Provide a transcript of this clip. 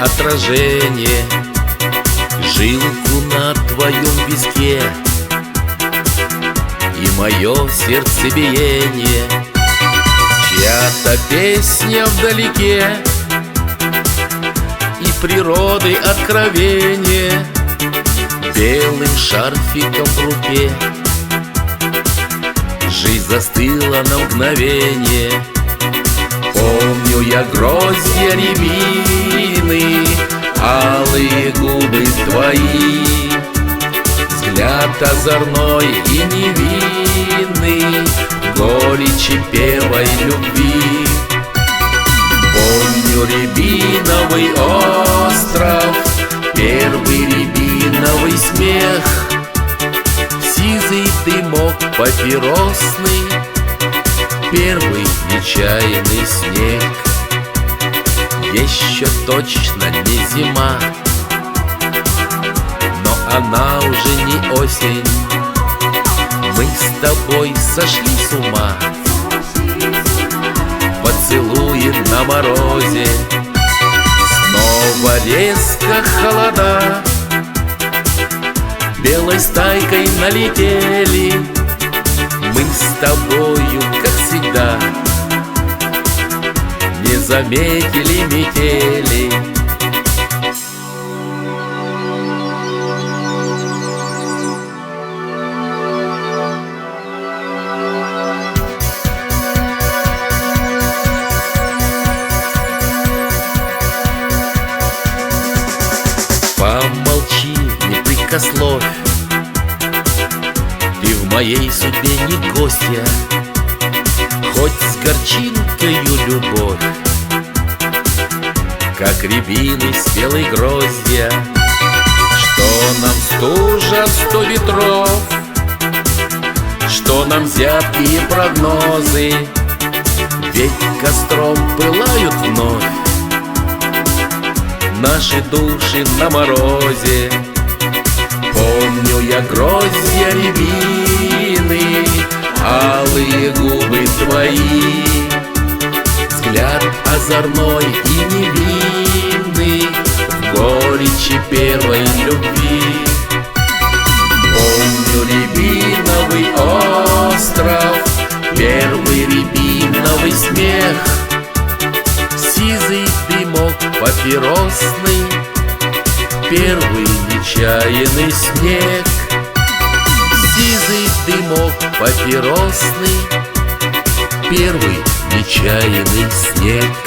отражение, жилку на твоем виске и мое сердцебиение. Чья-то песня вдалеке и природы откровение белым шарфиком в руке. Жизнь застыла на мгновение. Помню я гроздья рябины, алые губы твои, взгляд озорной и невинный, горечи первой любви. Помню рябиновый остров, первый рябиновый смех, сизый дымок папиросный, первый нечаянный снег. Еще точно не зима, но она уже не осень. Мы с тобой сошли с ума, поцелуи на морозе. Снова резко холода белой стайкой налетели. Мы с тобою, как всегда, не заметили метели. Помолчи, не прикословь, ты в моей судьбе не гостья, хоть с горчинкою любовь, как рябины спелой гроздья. Что нам стужа 100 ветров, что нам зябкие прогнозы, ведь костром пылают вновь наши души на морозе. Помню я гроздья рябины, алые губы твои, взгляд озорной и невинный, в горечи первой любви. Помню рябиновый остров, первый рябиновый смех, сизый дымок папиросный, первый нечаянный снег. Сизый дымок папиросный, первый нечаянный снег.